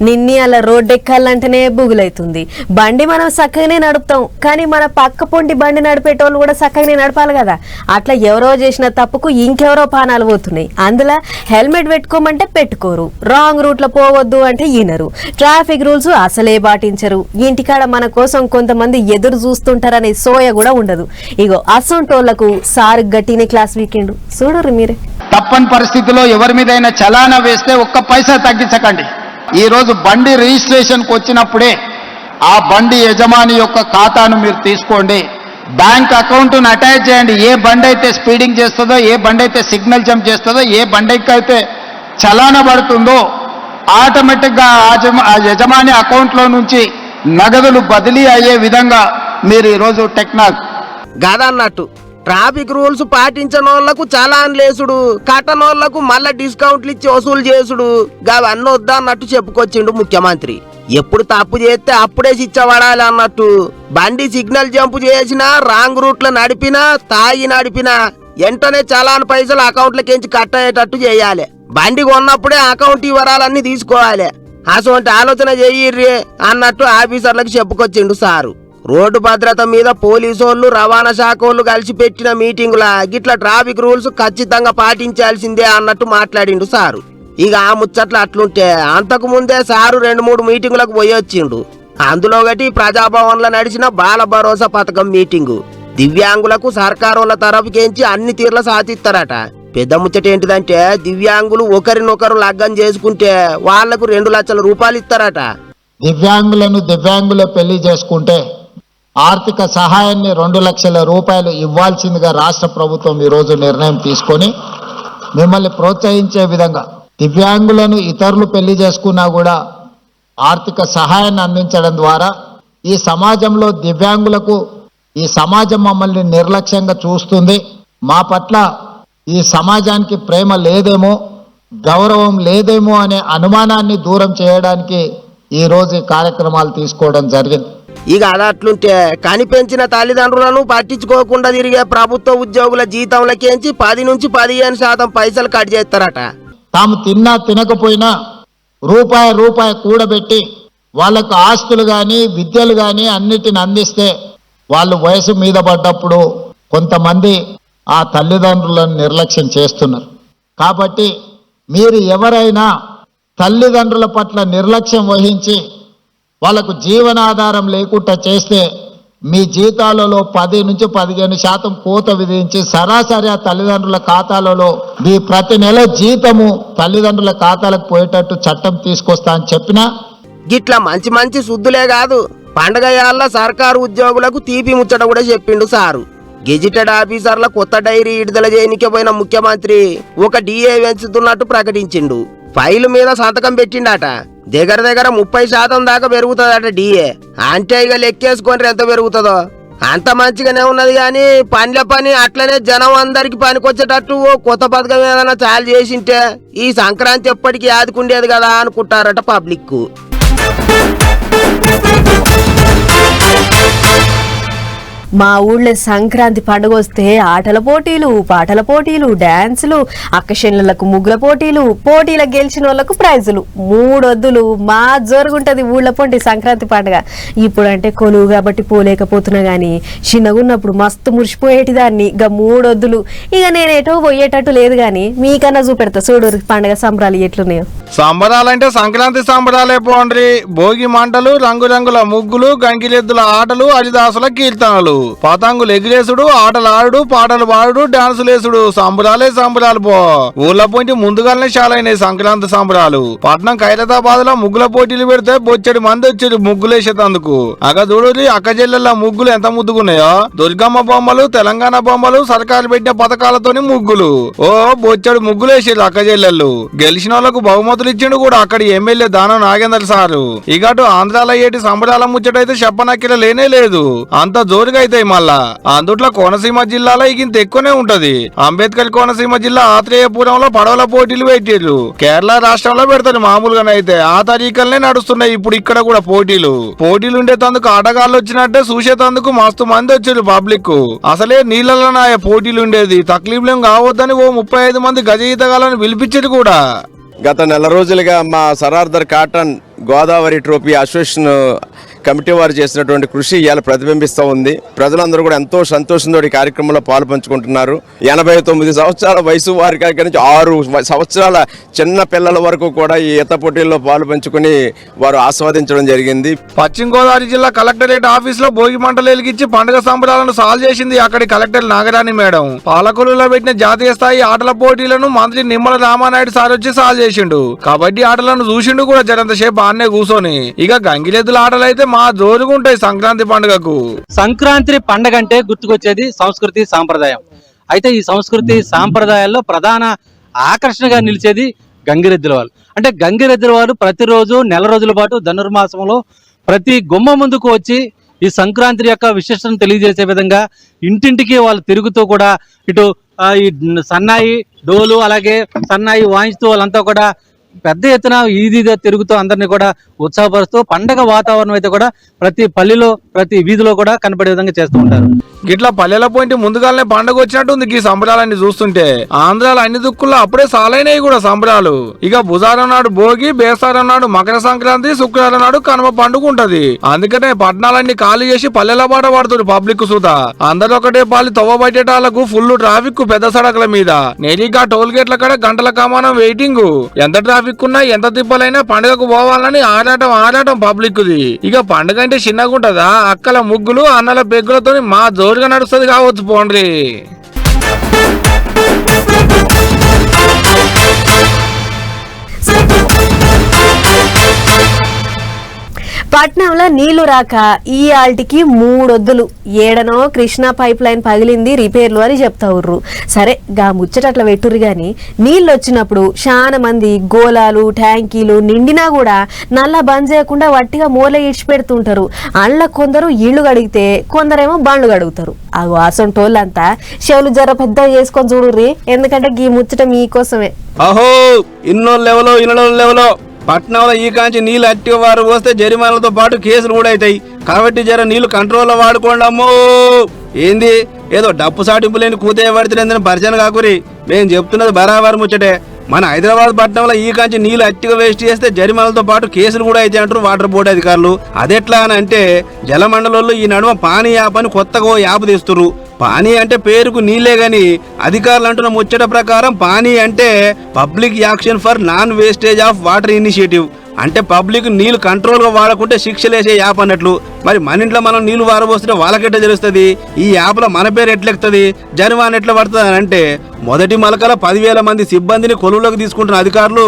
నిన్ని అలా రోడ్డు ఎక్కాలంటేనే బుగులైతుంది. బండి మనం చక్కగానే నడుపుతాం, కానీ మన పక్క పొంటి బండి నడిపేటోళ్ళు కూడా చక్కగానే నడపాలి కదా. అట్లా ఎవరో చేసిన తప్పుకు ఇంకెవరో పానాలు పోతున్నాయి. అందులో హెల్మెట్ పెట్టుకోమంటే పెట్టుకోరు, రాంగ్ రూట్ లో పోవద్దు అంటే ఈనరు, ట్రాఫిక్ రూల్స్ అసలే పాటించరు. ఇంటికాడ మన కోసం కొంతమంది ఎదురు చూస్తుంటారనే సోయ కూడా ఉండదు. ఇగో అసొంటోళ్లకు సారు గట్టినే క్లాస్ వీకెండ్ చూడరు మీరే. తప్పని పరిస్థితిలో ఎవరి మీదైనా చలానా వేస్తే ఒక్క పైసా తగ్గించకండి. ఈరోజు బండి రిజిస్ట్రేషన్కి వచ్చినప్పుడే ఆ బండి యజమాని యొక్క ఖాతాను మీరు తీసుకోండి, బ్యాంక్ అకౌంట్ను అటాచ్ చేయండి. ఏ బండి అయితే స్పీడింగ్ చేస్తుందో, ఏ బండి అయితే సిగ్నల్ జంప్ చేస్తుందో, ఏ బండికి అయితే చలానా పడుతుందో ఆటోమేటిక్గా ఆ యజమాని అకౌంట్లో నుంచి నగదులు బదిలీ అయ్యే విధంగా మీరు ఈరోజు టెక్నాలజీ గదన్నట్టు ట్రాఫిక్ రూల్స్ పాటించనోళ్లకు చలాన్ లేసుడు, కట్టనోళ్లకు మళ్ళా డిస్కౌంట్లు ఇచ్చి వసూలు చేసుడు గవన్నీ వద్దా అన్నట్టు చెప్పుకొచ్చిండు ముఖ్యమంత్రి. ఎప్పుడు తప్పు చేస్తే అప్పుడే శిక్ష పడాలి అన్నట్టు. బండి సిగ్నల్ జంప్ చేసినా, రాంగ్ రూట్ లో నడిపినా, తాగి నడిపినా వెంటనే చలాన్ పైసలు అకౌంట్లకించి కట్ అయ్యేటట్టు చేయాలి. బండి కొన్నప్పుడే అకౌంట్ వివరాలన్నీ తీసుకోవాలి. అసోంటి ఆలోచన చెయ్యిర్రి అన్నట్టు ఆఫీసర్లకు చెప్పుకొచ్చిండు సారు. రోడ్డు భద్రత మీద పోలీసోళ్ళు, రవాణా శాఖ వాళ్ళు కలిసి పెట్టిన మీటింగులా గిట్ల ట్రాఫిక్ రూల్స్ ఖచ్చితంగా పాటించాల్సిందే అన్నట్టు మాట్లాడిండు సారు. ఇక ఆ ముచ్చట్లు అట్లుంటే అంతకు ముందే సారు 2-3 మీటింగులకు పోయి వచ్చిండు. అందులో ఒకటి ప్రజాభవన్లో నడిచిన బాల భరోసా పథకం మీటింగు. దివ్యాంగులకు సర్కారోళ్ళ తరఫుకేంచి అన్ని తీర్ల సాధిస్తారట. పెద్ద ముచ్చట ఏంటిదంటే దివ్యాంగులు ఒకరినొకరు లగ్గం చేసుకుంటే వాళ్లకు 2 లక్షల రూపాయలు ఇస్తారట. దివ్యాంగులే పెళ్లి చేసుకుంటే ఆర్థిక సహాయాన్ని 2 లక్షల రూపాయలు ఇవ్వాల్సిందిగా రాష్ట్ర ప్రభుత్వం ఈరోజు నిర్ణయం తీసుకొని మిమ్మల్ని ప్రోత్సహించే విధంగా దివ్యాంగులను ఇతరులు పెళ్లి చేసుకున్నా కూడా ఆర్థిక సహాయాన్ని అందించడం ద్వారా ఈ సమాజంలో దివ్యాంగులకు ఈ సమాజం మమ్మల్ని నిర్లక్ష్యంగా చూస్తుంది, మా పట్ల ఈ సమాజానికి ప్రేమ లేదేమో, గౌరవం లేదేమో అనే అనుమానాన్ని దూరం చేయడానికి ఈరోజు ఈ కార్యక్రమాలు తీసుకోవడం జరిగింది. ఇక అదట్లుంటే కనిపెంచిన తల్లిదండ్రులను పట్టించుకోకుండా తిరిగే ప్రభుత్వ ఉద్యోగుల జీతంలకేంచి 10 నుంచి 15% పైసలు కట్ చేస్తారట. తాము తిన్నా తినకపోయినా రూపాయి కూడబెట్టి వాళ్ళకు ఆస్తులు కానీ విద్యలు కానీ అన్నిటిని అందిస్తే వాళ్ళు వయసు మీద పడ్డప్పుడు కొంతమంది ఆ తల్లిదండ్రులను నిర్లక్ష్యం చేస్తున్నారు. కాబట్టి మీరు ఎవరైనా తల్లిదండ్రుల పట్ల నిర్లక్ష్యం వహించి వాళ్ళకు జీవనాధారం లేకుండా చేస్తే మీ జీతాలలో 10 నుంచి 15% కోత విధించి సరాసరి ఆ తల్లిదండ్రుల ఖాతాలలో మీ ప్రతి నెల జీతము తల్లిదండ్రుల ఖాతాలకు పోయేటట్టు చట్టం తీసుకొస్తా అని చెప్పినా గిట్లా మంచి మంచి శుద్ధులే కాదు, పండగయాళ్ళ సర్కారు ఉద్యోగులకు తీపి ముచ్చట కూడా చెప్పిండు సారు. గెజిటెడ్ ఆఫీసర్ల కొత్త డైరీ విడుదల చేయనికే పోయిన ముఖ్యమంత్రి ఒక డిఏ పెంచుతున్నట్టు ప్రకటించిండు. ఫైలు మీద సంతకం పెట్టిండట. దగ్గర 30% దాకా పెరుగుతుందట డిఏ. అంటే ఇక లెక్కేసుకొని ఎంత పెరుగుతుందో అంత మంచిగానే ఉన్నది. కానీ పని అట్లనే జనం అందరికి పనికొచ్చేటట్టు ఓ కొత్త పథకం ఏదైనా చాలు చేసింటే ఈ సంక్రాంతి ఎప్పటికీ ఆదుకుండేది కదా అనుకుంటారట పబ్లిక్. మా ఊళ్ళో సంక్రాంతి పండుగ వస్తే ఆటల పోటీలు, పాటల పోటీలు, డాన్సులు, అక్కశెన్లకు ముగ్గుల పోటీలకు గెలిచిన వాళ్ళకు ప్రైజులు, 3 వద్దులు మా జరుగుంటది ఊళ్ళో పొంటి సంక్రాంతి పండుగ. ఇప్పుడంటే కొలువు కాబట్టి పోలేకపోతున్నా గానీ చిన్నగున్నప్పుడు మస్తు మురిసిపోయేటి దాన్ని. ఇక 3 వద్దులు ఇక నేనేటో పోయేటట్టు లేదు గాని మీకన్నా చూపెడతా చూడు పండుగ సంబరాలు ఎట్లున్నాయో. సంబరాలంటే సంక్రాంతి సంబరాలే పోండ్రి. భోగి మంటలు, రంగురంగుల ముగ్గులు, గంగిరెద్దుల ఆటలు, హరిదాసుల కీర్తనలు, పతంగులు ఎగిరేసుడు, ఆటలు ఆడుడు, పాటలు పాడుడు, డాన్సులేసుడు, సంబరాలు పో. ఊళ్ళ పోటీ ముందుగానే షాలైనాయి సంక్రాంతి సంబరాలు. పట్నం ఖైరతాబాద్ లో ముగ్గుల పోటీలు పెడితే బొచ్చడి మంది వచ్చారు ముగ్గులేసేటందుకు. అగదూడురి అక్క చెల్లెళ్ళ ముగ్గులు ఎంత ముద్దుకున్నాయో. దుర్గమ్మ బొమ్మలు, తెలంగాణ బొమ్మలు, సర్కారు పెట్టిన పథకాలతోని ముగ్గులు, ఓ బొచ్చడి ముగ్గులేసారు అక్క చెల్లెళ్ళు. గెలిచిన వాళ్ళకు బహుమతులు ఇచ్చిండు కూడా అక్కడి ఎమ్మెల్యే దానం నాగేందర్ సారు. ఇకటు ఆంధ్రాలో ఏటి సంబరాల ముచ్చటైతే చెప్పనక్కిల లేనే లేదు, అంత జోరుగా అయితే మళ్ళా. అందుట్లో కోనసీమ జిల్లాలో ఇంత ఎక్కువనే ఉంటది. అంబేద్కర్ కోనసీమ జిల్లా ఆత్రేయపురంలో పడవల పోటీలు పెట్టిర్రు. కేరళ రాష్ట్రంలో పెడతారు మామూలుగానైతే. ఆ తరీకల్నే నడుస్తున్నాయి ఇప్పుడు ఇక్కడ కూడా పోటీలు ఉండేతందుకు ఆటగాళ్ళు వచ్చినట్టే చూసేతందుకు మస్తు మంది వచ్చారు పబ్లిక్. అసలే నీళ్లలోనే పోటీలు ఉండేది. తక్లీఫ్లేం కావద్దని ఓ 35 మంది గజ ఈతగాళ్ళని పిలిపించారు కూడా. గత నెల రోజులుగా మా sir Arthur Cotton Godavari trophy association committee వారు చేసినటువంటి కృషి ఇవాళ ప్రతిబింబిస్తూ ఉంది. ప్రజలందరూ కూడా ఎంతో సంతోషంతో ఈ కార్యక్రమంలో పాలు పంచుకుంటున్నారు. 89 సంవత్సరాల వయసు వారి దగ్గర నుంచి 6 సంవత్సరాల చిన్న పిల్లల వరకు కూడా ఈ ఈత పోటీల్లో పాలు పంచుకుని వారు ఆస్వాదించడం జరిగింది. పశ్చిమ గోదావరి జిల్లా కలెక్టరేట్ ఆఫీస్ లో భోగి మంటలు వెలిగించి పండుగ సంబరాలను సాల్వ్ చేసింది అక్కడి కలెక్టర్ నాగరాణి మేడం. పాలకొల్లులో పెట్టిన జాతీయ స్థాయి ఆటల పోటీలను మంత్రి నిమ్మల రామానాయుడు సార్ వచ్చి సాల్వ్ చేసిండు. కబడ్డీ ఆటలను చూసిండు కూడా జరంతసేపు ఆన్నే కూర్చొని. ఇక గంగిరెద్దుల ఆటలు అయితే మా జోరుగుంటాయి సంక్రాంతి పండుగకు. సంక్రాంతి పండుగ అంటే గుర్తుకొచ్చేది సంస్కృతి సాంప్రదాయం. అయితే ఈ సంస్కృతి సాంప్రదాయాల్లో ప్రధాన ఆకర్షణగా నిలిచేది గంగిరెద్దుల వాళ్ళు. అంటే గంగిరెద్దుల వాళ్ళు ప్రతిరోజు నెల రోజుల పాటు ధనుర్మాసంలో ప్రతి గుమ్మ ముందుకు వచ్చి ఈ సంక్రాంతి యొక్క విశిష్టతను తెలియజేసే విధంగా ఇంటింటికి వాళ్ళు తిరుగుతూ కూడా ఇటు ఈ సన్నాయి డోలు అలాగే సన్నాయి వాయిస్తూ వాళ్ళంతా కూడా పెద్ద ఎత్తున ఈదీగా తిరుగుతూ అందరినీ కూడా ఉత్సాహపరుస్తూ పండగ వాతావరణం అయితే కూడా ప్రతి పల్లెలో ప్రతి వీధిలో కూడా కనపడే విధంగా చేస్తూ ఉంటారు. ఇట్లా పల్లెల పోయింటి ముందుగానే పండుగ వచ్చినట్టు ఉంది ఈ సంబరాలన్నీ చూస్తుంటే. ఆంధ్రాలో అన్ని దుక్కుల్లో అప్పుడే సాలైనవి కూడా సంబరాలు. ఇక బుధవారం నాడు భోగి, బేస్తారం నాడు మకర సంక్రాంతి, శుక్రవారం నాడు కనుమ పండుగ ఉంటది. అందుకనే పట్టణాలన్నీ ఖాళీ చేసి పల్లెల బాట పడుతుంది పబ్లిక్ సుతా. అందరూ ఒకటే పాలి తవ్వ బయటేటాలకు ఫుల్ ట్రాఫిక్ పెద్ద సడకుల మీద. నేరిగా టోల్ గేట్ల కాడ గంటల కమానం వెయిటింగ్. ఎంత ట్రాఫిక్ ఉన్నా ఎంత తిప్పలైనా పండుగకు పోవాలని ఆరాటం పబ్లిక్ ది. ఇక పండుగ అంటే చిన్నగా ఉంటదా? అక్కల ముగ్గులు అన్నల పెగ్గులతో మా జోరుగా నడుస్తుంది కావచ్చు పోండ్రి. పట్నంలో నీళ్లు రాక ఈ ఆల్టికి 3 వద్దులు. ఏడనో కృష్ణా పైప్ లైన్ పగిలింది, రిపేర్లు అని చెప్తా ఉర్రు. సరే గా ముచ్చటట్లా పెట్టుర్రు గాని నీళ్ళు వచ్చినప్పుడు చాలా మంది గోలాలు ట్యాంకీలు నిండినా కూడా నల్ల బంద్ చేయకుండా వట్టిగా మూల ఇడిచి పెడుతుంటారు. అళ్ళ కొందరు ఇళ్ళు గడిగితే కొందరేమో బండ్లు గడుగుతారు. ఆ వాసం టోళ్ళంతా చెవులు జర పెద్ద చేసుకొని చూడుర్రి, ఎందుకంటే ఈ ముచ్చట మీకోసమే. అహో ఇన్నో లెవెలో పట్నంలో ఈ కాంచి నీళ్ళు అట్టి వారు వస్తే జరిమానాలతో పాటు కేసులు కూడా అవుతాయి. కాబట్టి జర నీళ్లు కంట్రోల్లో వాడుకోండి అమ్మో. ఏంది ఏదో డప్పు సాటింపు లేని కూతే పడుతుందని పరిచయం కాకురి. మేము చెప్తున్నది బరాబర్ ముచ్చటే. మన హైదరాబాద్ పట్టణంలో ఈ కాంచి నీళ్లు అట్టిగా వేస్ట్ చేస్తే జరిమానాలతో పాటు కేసులు కూడా అయితే అంటారు వాటర్ బోర్డు అధికారులు. అదెట్లా అని అంటే జలమండలంలో ఈ నడుమ పానీ యాప్ అని కొత్తగా యాప్ తెస్తురు. పానీ అంటే పేరుకు నీళ్లే గాని అధికారులు అంటున్న ముచ్చట ప్రకారం పానీ అంటే public action for non wastage of water initiative. అంటే పబ్లిక్ నీళ్లు కంట్రోల్ గా వాడకుంటే శిక్షలేసే యాప్ అన్నట్లు. మరి మన ఇంట్లో మనం నీళ్లు వారబోస్తే వాళ్ళకెట్లా తెలుస్తుంది? ఈ యాప్ లో మన పేరు ఎట్లెక్కుతుంది, జరిమానా ఎట్లా పడుతుంది అని అంటే మొదటి మలకల 10,000 మంది సిబ్బందిని కొలువులోకి తీసుకుంటున్న అధికారులు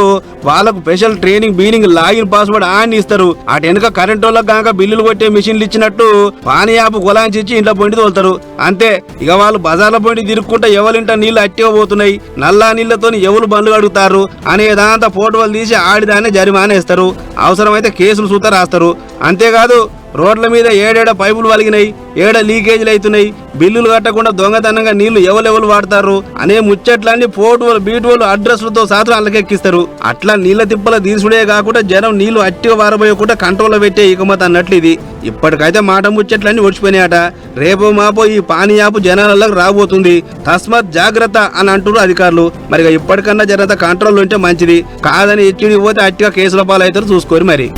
వాళ్ళకు special training బీనింగ్ login password on ఇస్తారు. అటు వెనుక కరెంట్ వాళ్ళకి కనుక బిల్లులు కొట్టే మిషన్లు ఇచ్చినట్టు పానీ యాప్ గులాంచి ఇచ్చి ఇంట్లో పొండి తోలుతారు. అంతే. ఇక వాళ్ళు బజార్ల పొండి తిరుక్కుంటే ఎవరింట నీళ్లు అట్టిగా పోతున్నాయి, నల్లా నీళ్లతో ఎవరు బండ్లు కడుగుతారు అనేదాంతా ఫోటోలు తీసి ఆడిదాన్ని జరిమానా ఇస్తారు. అవసరమైతే కేసులు సూత రాస్తారు. అంతేకాదు రోడ్ల మీద ఏడేడ పైపులు వలిగినాయి, ఏడ లీకేజీలు అవుతున్నాయి, బిల్లులు కట్టకుండా దొంగతనంగా నీళ్లు ఎవరెవరు వాడతారు అనే ముచ్చట్లన్నీ ఫోటోలు బీటోలు అడ్రస్లతో సాత్రం అల్లకెక్కిస్తారు. అట్లా నీళ్ల తిప్పల తీసుడే కాకుండా జనం నీళ్లు అట్టిగా వారబోయకుండా కంట్రోల్లో పెట్టే ఇకమత అన్నట్లు ఇది. ఇప్పటికైతే మాట ముచ్చట్లన్నీ ఓడిచిపోయినాయట. రేపో మాపో ఈ పానీ యాప్ జనాలకు రాబోతుంది. తస్మాత్ జాగ్రత్త అని అంటున్నారు అధికారులు. మరి ఇప్పటికన్నా జనంత కంట్రోల్ ఉంటే మంచిది. కాదని ఎక్కిడి పోతే అట్టిగా కేసుల పాలవుతారు చూసుకోరు మరి.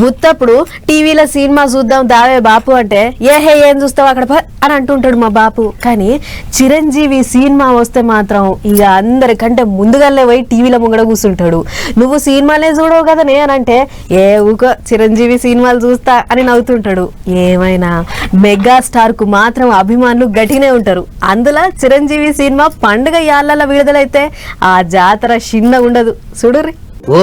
ఉత్తప్పుడు టీవీలో సినిమా చూద్దాం దావే బాపు అంటే ఏం చూస్తావు అక్కడ అని అంటుంటాడు మా బాపు. కానీ చిరంజీవి సినిమా వస్తే మాత్రం ఇక అందరికంటే ముందుగానే పోయి టీవీలో ముంగడ కూర్చుంటాడు. నువ్వు సినిమాలే చూడవు కదనే అని అంటే ఊకో చిరంజీవి సినిమాలు చూస్తా అని నవ్వుతుంటాడు. ఏమైనా మెగాస్టార్ కు మాత్రం అభిమానులు గట్టినే ఉంటారు. అందులో చిరంజీవి సినిమా పండుగ యాళ్ళ విడుదలైతే ఆ జాతర చిన్నగా ఉండదు చూడుర్రి. ఓ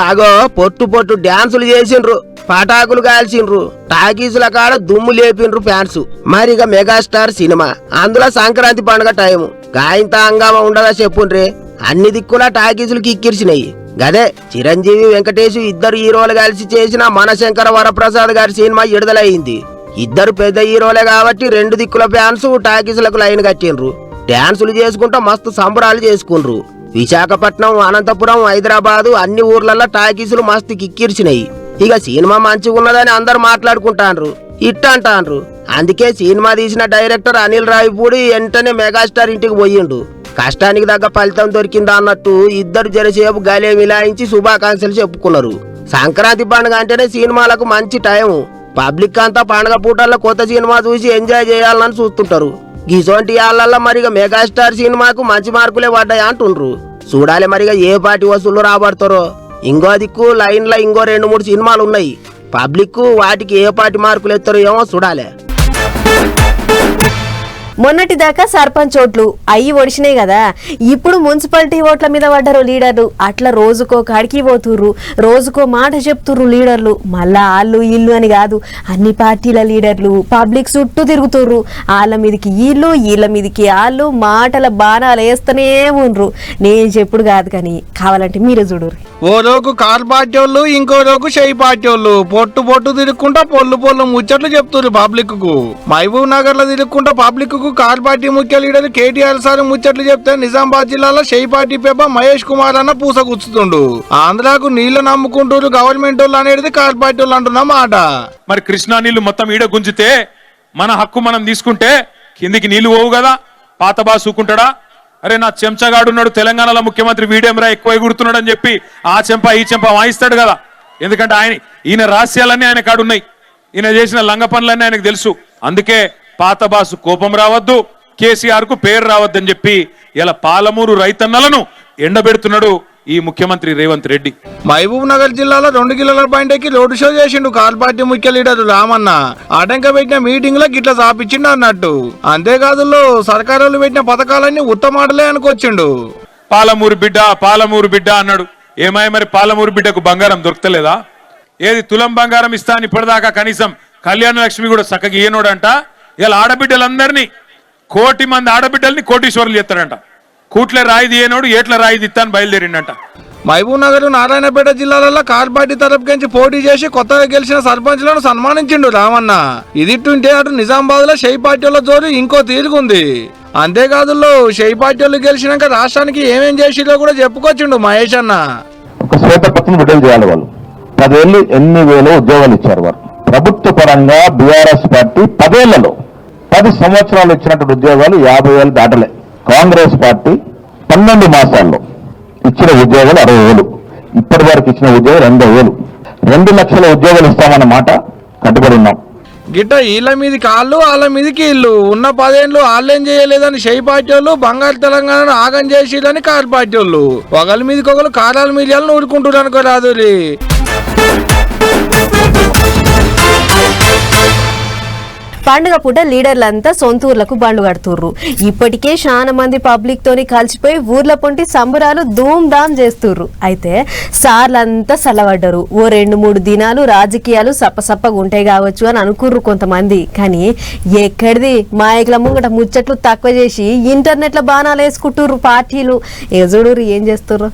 ఆగో పొట్టు డాన్సులు చేసిండ్రు, పటాకులు కాల్చిండ్రు, టాకీసుల కాడ దుమ్ము లేపిండ్రు ఫ్యాన్స్. మరిగా మెగాస్టార్ సినిమా అందులో సంక్రాంతి పండుగ టైము గాయంత హంగామా ఉండదా చెప్పుండ్రే. అన్ని దిక్కులా టాకీసులు కిక్కిరిసినాయి. గదే చిరంజీవి వెంకటేష్ ఇద్దరు హీరోలు కలిసి చేసిన మనశంకర వరప్రసాద్ గారి సినిమా విడుదలయ్యింది. ఇద్దరు పెద్ద హీరోలే కాబట్టి 2 దిక్కుల ఫ్యాన్స్ టాకీసులకు లైన్ కట్టిండ్రు. డాన్సులు చేసుకుంటా మస్తు సంబరాలు చేసుకుండ్రు. విశాఖపట్నం, అనంతపురం, హైదరాబాదు అన్ని ఊర్లలో టాకీసులు మస్తు కిక్కిర్చినాయి. ఇక సినిమా మంచిగా ఉన్నదని అందరు మాట్లాడుకుంటాండ్రు. ఇట్ట అంటాండ్రు. అందుకే సినిమా తీసిన డైరెక్టర్ అనిల్ రావిపూడి వెంటనే మెగాస్టార్ ఇంటికి పోయిండు. కష్టానికి తగ్గ ఫలితం దొరికిందా అన్నట్టు ఇద్దరు జరసేపు గలే మిలాయించి శుభాకాంక్షలు చెప్పుకున్నారు. సంక్రాంతి పండుగ అంటేనే సినిమాలకు మంచి టైం. పబ్లిక్ అంతా పండుగ పూటల్లో కొత్త సినిమా చూసి ఎంజాయ్ చేయాలని చూస్తుంటారు. గిసోంటి వాళ్ళ మరిగా మెగాస్టార్ సినిమాకు మంచి మార్కులే పడ్డాయి అంటుండ్రు. చూడాలి మరిగా ఏ పార్టీ వసూళ్ళు రాబడతారో. ఇంకో దిక్కు లైన్లో ఇంకో 2-3 సినిమాలు ఉన్నాయి. పబ్లిక్ వాటికి ఏ పార్టీ మార్కులు ఎత్తారో ఏమో చూడాలి. మొన్నటిదాకా సర్పంచ్ ఓట్లు అయ్యి ఒడిచినాయి కదా, ఇప్పుడు మున్సిపాలిటీ ఓట్ల మీద పడ్డారు లీడర్లు. అట్లా రోజుకో కాడికి పోతుర్రు, రోజుకో మాట చెప్తుర్రు లీడర్లు. మళ్ళా ఆళ్ళు ఇల్లు అని కాదు, అన్ని పార్టీల లీడర్లు పబ్లిక్ చుట్టూ తిరుగుతుర్రు. వాళ్ళ మీదకి వీళ్ళు, వీళ్ళ మీదకి వాళ్ళు మాటల బాణాలు వేస్తూనే ఉండ్రు. నేను చెప్పుడు కాదు కానీ కావాలంటే మీరే చూడుర్రు. ఓ రోజు కార్ పార్టీ వాళ్ళు, ఇంకో రోజు షై పార్టీ వాళ్ళు పొట్టు తిరుక్కుంటా పొల్లు ముచ్చట్లు చెప్తున్నారు పబ్లిక్ కు. మహబూబ్ నగర్ లో తిరుక్కుంటా పబ్లిక్ కు కార్ పార్టీ ముఖ్య లీడర్ కేటీఆర్ సార్ ముచ్చట్లు చెప్తే నిజామాబాద్ జిల్లాలో షై పార్టీ పేప మహేష్ కుమార్ అన్న పూసగుచ్చుతుండు. ఆంధ్రాకు నీళ్లు నమ్ముకుంటూ గవర్నమెంట్ వాళ్ళు అనేది కార్ పార్టీ వాళ్ళు అంటున్న మాట. మరి కృష్ణా నీళ్లు మొత్తం ఈడ గుంజితే మన హక్కు మనం తీసుకుంటే కిందికి నీళ్లు పోవు కదా, పాత బాసుకుంటాడా? అరే నా చెంచగాడున్నాడు తెలంగాణలో ముఖ్యమంత్రి వీడేమరా ఎక్కువ ఎగురుతున్నాడు అని చెప్పి ఆ చెంప ఈ చెంప వాయిస్తాడు కదా. ఎందుకంటే ఈయన రహస్యాలన్నీ ఆయన కాడున్నాయి, ఈయన చేసిన లంగ పనులన్నీ ఆయనకు తెలుసు. అందుకే పాత బాసు కోపం రావద్దు, కేసీఆర్ కు పేరు రావద్దని చెప్పి ఇలా పాలమూరు రైతన్నలను ఎండబెడుతున్నాడు ఈ ముఖ్యమంత్రి రేవంత్ రెడ్డి. మహబూబ్ నగర్ జిల్లాలో 2 కిలోల బండికి రోడ్డు షో చేసిండు కార్ పార్టీ ముఖ్య లీడర్ రామన్న. ఆటంక పెట్టిన మీటింగ్ లో గిట్లా చాపించిండు అన్నట్టు. అంతేకాదు సర్కారు పెట్టిన పథకాలన్నీ ఉత్తమాటలే అనుకొచ్చిండు. పాలమూరు బిడ్డ అన్నాడు. ఏమాయి మరి పాలమూరు బిడ్డకు బంగారం దొరకలేదా? ఏది తులం బంగారం ఇస్తా అని ఇప్పటిదాకా కనీసం కళ్యాణ లక్ష్మి కూడా చక్కగా ఇయ్యనోడంట. ఇలా ఆడబిడ్డలందరినీ 1 కోటి మంది ఆడబిడ్డల్ని కోటీశ్వరులు చేస్తాడంట. కూట్లే రాయి తీయనోడు ఏట్ల రాయి దిత్తాను బయలుదేరిండంట. మహబూబ్ నగర్ నారాయణపేట జిల్లాలలో కార్ పార్టీ తరపుకించి పోటీ చేసి కొత్తగా గెలిచిన సర్పంచ్లను సన్మానించిండు రామన్న. ఇదిట్టుంటే అటు నిజామాబాద్ లో షై పార్టీల జోరు ఇంకో తీరుగుంది. అంతేకాదు షై పార్టీలు గెలిచినాక రాష్ట్రానికి ఏమేం చేసిలో కూడా చెప్పుకొచ్చిండు మహేష్ అన్న. ఒక శ్వేతపత్రం విడుదల చేయాలి. వాళ్ళు 10 ఏళ్ళు ఎన్ని వేల ఉద్యోగాలు ఇచ్చారు. వారు ప్రభుత్వ పరంగా బీఆర్ఎస్ పార్టీ 10 ఏళ్లలో 10 సంవత్సరాలు ఇచ్చినటువంటి ఉద్యోగాలు 50,000 దాటలే. కాంగ్రెస్ పార్టీ 12 మాసాల్లో ఇచ్చిన ఉద్యోగాలు 60,000. ఇప్పటి వరకు ఇచ్చిన ఉద్యోగాలు 2,000. 2 లక్షల ఉద్యోగాలు ఇస్తామన్న మాట కట్టుబడి ఉన్నాం. గిట్ట వీళ్ళ మీదకి వాళ్ళు, వాళ్ళ మీదకి ఇల్లు. ఉన్న 10 ఏళ్ళు వాళ్ళేం చేయలేదని షై పార్టీ వాళ్ళు బంగారు తెలంగాణను ఆగం చేసిరని కార్ పార్టీ వాళ్ళు ఒకళ్ళ మీదకి ఒకరు కారాల మీడియాలను ఊరుకుంటున్నారు అనుకోరాదు. పండుగ పూట లీడర్లంతా సొంతూర్లకు బండ్లు కడుతుర్రు. ఇప్పటికే చాలా మంది పబ్లిక్ తోని కలిసిపోయి ఊర్ల పొంటి సంబరాలు ధూమ్ ధామ్ చేస్తుర్రు. అయితే సార్లంతా సలవడ్డరు. ఓ 2-3 దినాలు రాజకీయాలు సప్పసప్పగా ఉంటాయి కావచ్చు అని అనుకుర్రు కొంతమంది. కానీ ఎక్కడిది మాయకుల ముంగట ముచ్చట్లు తక్కువ చేసి ఇంటర్నెట్ లో బాణాలు వేసుకుంటుర్రు పార్టీలు. ఎజుడురు ఏం చేస్తుర్రు.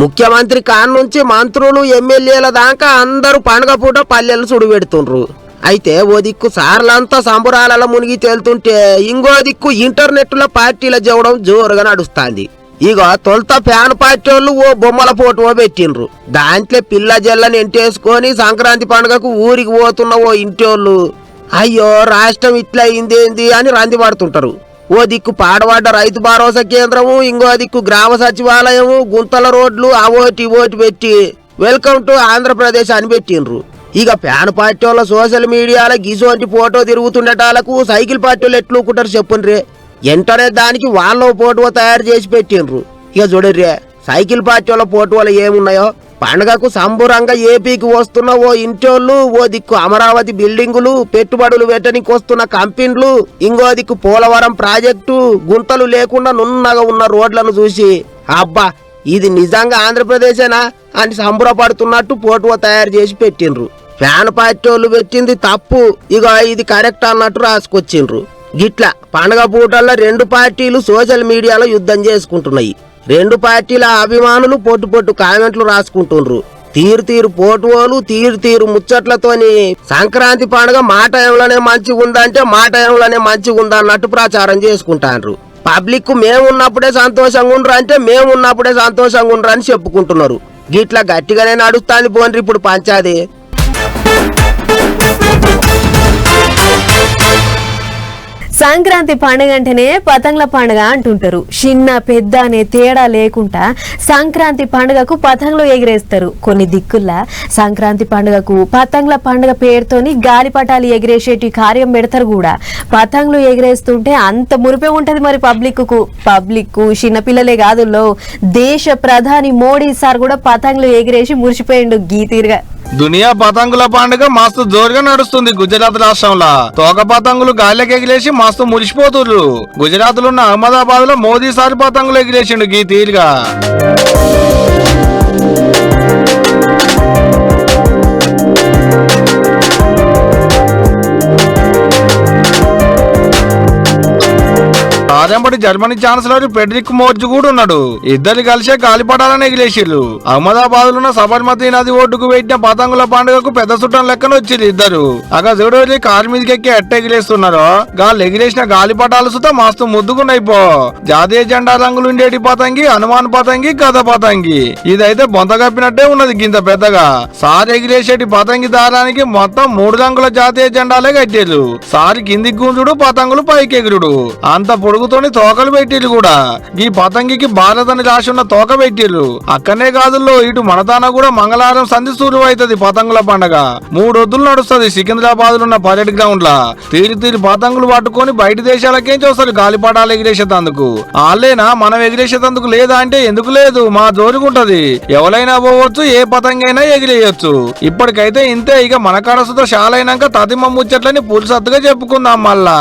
ముఖ్యమంత్రి కాన్ నుంచి మంత్రులు ఎమ్మెల్యేల దాకా అందరూ పండుగ పూట పల్లెలు సుడిపెడుతుండ్రు. అయితే ఓ దిక్కు సార్లంతా సంబురాలలో మునిగి తేలుతుంటే ఇంకో దిక్కు ఇంటర్నెట్ లో పార్టీల జవడం జోరుగా నడుస్తాంది. ఇక తొలుత ఫ్యాన్ పార్టీ వాళ్ళు ఓ బొమ్మల ఫోటో పెట్టిండ్రు. దాంట్లో పిల్ల జల్లని ఎంటేసుకొని సంక్రాంతి పండుగకు ఊరికి పోతున్న ఓ ఇంటోళ్ళు అయ్యో రాష్ట్రం ఇట్లా అయిందేంది అని రంది పడుతుంటారు. ఓ దిక్కు పాడబడ్డ రైతు భరోసా కేంద్రము, ఇంకో దిక్కు గ్రామ సచివాలయము, గుంతల రోడ్లు అవోటి ఓటి పెట్టి వెల్కమ్ టు ఆంధ్రప్రదేశ్ అని పెట్టిండ్రు. ఇక ఫ్యాన్ పార్టీ వాళ్ళ సోషల్ మీడియాలో గిసోంటి ఫోటో తిరుగుతుండటాలకు సైకిల్ పార్టీ వాళ్ళు ఎట్లుకుంటారు చెప్పుండ్రే. వెంటనే దానికి వాళ్ళ ఫోటో తయారు చేసి పెట్టిండ్రు. ఇక చూడర్రే సైకిల్ పార్టీ వాళ్ళ ఫోటోలు ఏమున్నాయో. పండుగకు సంబురంగా ఏపీకి వస్తున్న ఓ ఇంటోళ్ళు, ఓ దిక్కు అమరావతి బిల్డింగులు, పెట్టుబడులు పెట్టడానికి వస్తున్న కంపెనీలు, ఇంకో దిక్కు పోలవరం ప్రాజెక్టు, గుంతలు లేకుండా నున్నగా ఉన్న రోడ్లను చూసి అబ్బా ఇది నిజంగా ఆంధ్రప్రదేశేనా అని సంబరపడుతున్నట్టు ఫోటో తయారు చేసి పెట్టిండ్రు. ఫ్యాన్ పార్టీ వాళ్ళు పెట్టింది తప్పు, ఇక ఇది కరెక్ట్ అన్నట్టు రాసుకొచ్చిండ్రు. గిట్లా పండుగ పూటల్లో 2 పార్టీలు సోషల్ మీడియాలో యుద్ధం చేసుకుంటున్నాయి. 2 పార్టీల అభిమానులు పొట్టు కామెంట్లు రాసుకుంటుండ్రు. తీరు ఫోటోలు, తీరు ముచ్చట్లతోని సంక్రాంతి పండుగ మా టైంలోనే మంచిగా ఉందంటే మా టైంలోనే మంచిగా ఉందా అన్నట్టు ప్రచారం చేసుకుంటాండ్రు. పబ్లిక్ మేము ఉన్నప్పుడే సంతోషంగా ఉండరు అంటే మేము ఉన్నప్పుడే సంతోషంగా ఉండరు అని చెప్పుకుంటున్నారు. గిట్లా గట్టిగానే నడుస్తాంది పోండ్రి ఇప్పుడు పంచాది. సంక్రాంతి పండుగ అంటేనే పతంగుల పండుగ అంటుంటారు. చిన్న పెద్ద అనే తేడా లేకుండా సంక్రాంతి పండుగకు పతంగులు ఎగిరేస్తారు. కొన్ని దిక్కుల్లా సంక్రాంతి పండుగకు పతంగుల పండుగ పేరుతోని గాలిపటాలు ఎగిరేసేటి కార్యం పెడతారు కూడా. పతంగులు ఎగిరేస్తుంటే అంత మురిపే ఉంటది మరి పబ్లిక్ చిన్నపిల్లలే కాదుల్లో దేశ ప్రధాని మోడీ సార్ కూడా పతంగులు ఎగిరేసి మురిసిపోయిండు గీతీరుగా. దునియా పతంగుల పండుగ మస్తు జోరుగా నడుస్తుంది గుజరాత్ రాష్ట్రంలో. తోక పతంగులు గాలికి ఎగిరేసి మస్తు మురిసిపోతుర్రు. గుజరాత్ లో ఉన్న అహ్మదాబాద్ లో మోదీ సారి పతంగులు ఎగిరేసిండు గీ తీరుగా. ఆరంభటి జర్మనీ ఛాన్సలర్ ఫెడరిక్ మోర్జ్ కూడా ఉన్నాడు. ఇద్దరు కలిసే గాలిపటాలను ఎగిరేసిర్రు. అహ్మదాబాద్ లో ఉన్న సబర్మతి నది ఒడ్డుకు పెట్టిన పతంగుల పండుగకు పెద్ద చుట్టం లెక్కన వచ్చిర్రు ఇద్దరు. అక్కడ చూడవల్లి కారు మీదకి ఎక్కి ఎట్ట ఎగిరేస్తున్నారో గాలి ఎగిరేసిన గాలిపటాలు సుతా మస్తు ముద్దుకున్నాయి పో. జాతీయ జెండా రంగులు ఉండేటి పతంగి, హనుమాన్ పతంగి, కథ పతంగి. ఇదైతే బొంత కప్పినట్టే ఉన్నది గింత పెద్దగా. సారి ఎగిరేసేటి పతంగి దారానికి మొత్తం 3 రంగుల జాతీయ జెండాలే కట్టిర్రు. సారి కిందికి గుంజుడు, పతంగులు పైకి ఎగురుడు. అంత పొడుగుతోని తోకలు పెట్టిర్రు కూడా. ఈ పతంగికి భారత్ అని రాసి ఉన్న తోక పెట్టిర్రు. అక్కనే కాదుల్లో ఇటు మనతాన కూడా మంగళవారం సంధి సురు అవుతుంది పతంగుల పండగ. 3 రోజులు నడుస్తుంది సికింద్రాబాద్ లో ఉన్న పరేడ్ గ్రౌండ్ లా. తీరి పతంగులు పట్టుకొని బయట దేశాలకేంచి వస్తారు గాలిపటాలు ఎగిరేసేందుకు. వాళ్ళేనా మనం ఎగిరేసేందుకు లేదా అంటే ఎందుకు లేదు, మా జోరుకుంటది. ఎవరైనా పోవచ్చు, ఏ పతంగైనా ఎగిరేయచ్చు. ఇప్పటికైతే ఇంతే. ఇక మన కడసుతో షాలైనాక తదిమ ముచ్చట్లని పులుసత్తుగా చెప్పుకుందాం మళ్ళా.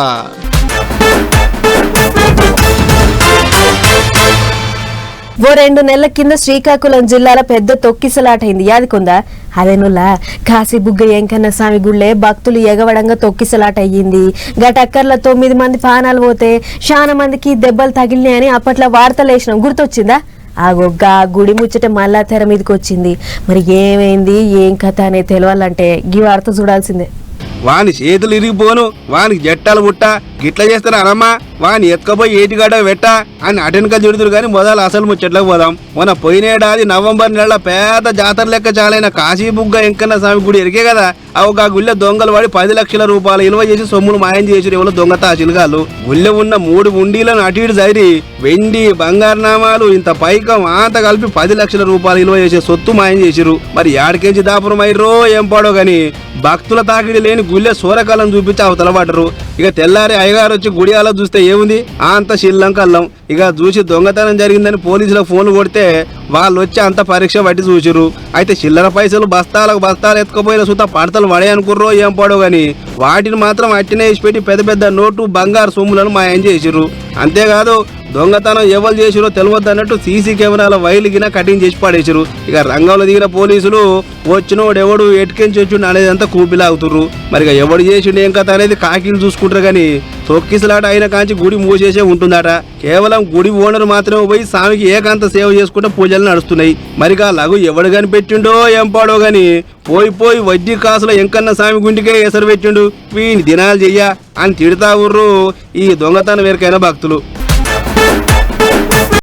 ఓ 2 నెలల కింద శ్రీకాకుళం జిల్లాలో పెద్ద తొక్కిసలాట అయింది. యాదికుందా? అదేనులా కాశీబుగ్గ వెంకన్న స్వామి గుళ్ళే భక్తులు ఎగవడంగా తొక్కిసలాట అయ్యింది. గటక్కర్ల 9 మంది ప్రాణాలు పోతే చాలా మందికి దెబ్బలు తగిలినాయని అప్పట్లో వార్తలు వేసినాం, గుర్తొచ్చిందా? ఆగొగ్గా గుడి ముచ్చట మళ్ళా తెర మీదకి వచ్చింది. మరి ఏమైంది, ఏం కథ అనేది తెలవాలంటే ఈ వార్త చూడాల్సిందే. వాని చేతులు ఇరిగిపోను, వానికి జట్టాలు పుట్ట గిట్ల చేస్తారమ్మా, వాని ఎత్తుకపోయి ఏటిగాడ పెట్ట అని అటెనక చుడుతురు కానీ మొదలు అసలు ముచ్చట్లకు పోదాం. మన పోయినేడాది నవంబర్ నెల పెద్ద జాతర లెక్క చాలైన కాశీబుగ్గ వెంకన్న స్వామి గుడి ఎరికే కదా. ఒక గుళ్ళె దొంగలు వాడి 10 లక్షల రూపాయలు విలువ చేసి సొమ్మును మాయం చేసి ఎవరో దొంగ తాచిలుగాలు. గుళ్ళె ఉన్న 3 ఉండీలను అటు ఇటు జైరి వెండి, బంగారు నామాలు, ఇంత పైకం అంత కలిపి 10 లక్షల రూపాయలు విలువ చేసే సొత్తు మాయం చేసిరు. మరి యాడికెంచి దాపురం అయ్యరో ఏం పాడో గాని భక్తుల తాకిడి లేని గుళ్ళె సూరకాలం చూపించి అవతల పడరు. ఇక తెల్లారి అయ్యగారు వచ్చి గుడియాలో చూస్తే ఏముంది, అంత శిల్లం కల్లం. ఇక చూసి దొంగతనం జరిగిందని పోలీసులకు ఫోన్లు కొడితే వాళ్ళు వచ్చి అంత పరీక్ష పట్టి చూసిరు. అయితే చిల్లర పైసలు బస్తాలకు బస్తాలు ఎత్తుకపోయిన సుత పడతలు పడే అనుకుర్రో ఏం పడో గాని వాటిని మాత్రం అట్టినే వేసిపెట్టి పెద్ద పెద్ద నోటు, బంగారు సొమ్ములను మాయం చేసిరు. అంతేకాదు దొంగతనం ఎవరు చేసిరో తెలియద్దు అన్నట్టు సీసీ కెమెరాల వైలుగిన కటింగ్ చేసి పడేసిరు. ఇక రంగంలో దిగిన పోలీసులు వచ్చినోడు ఎవడు ఎటుకెంచి వచ్చిండు అనేది అంతా కూపిలాగుతుర్రు. మరి ఎవడు చేసిండు ఏం కథ అనేది కాకిలు చూసుకుంటారు కానీ తొక్కిసలాట అయిన కాంచి గుడి మూసేసే ఉంటుందట. కేవలం గుడి ఓనర్ మాత్రమే పోయి స్వామికి ఏకాంత సేవ చేసుకుంటే పూజలు నడుస్తున్నాయి. మరిగా లఘు ఎవడు కనిపెట్టిండో ఏం పాడో గాని పోయి వడ్డీ కాసుల ఎంకన్న స్వామి గుండికే ఎసరు పెట్టిండు. వీని దినాలు చెయ్య అని తిడతా ఊర్రు ఈ దొంగతనం వేరికైన భక్తులు.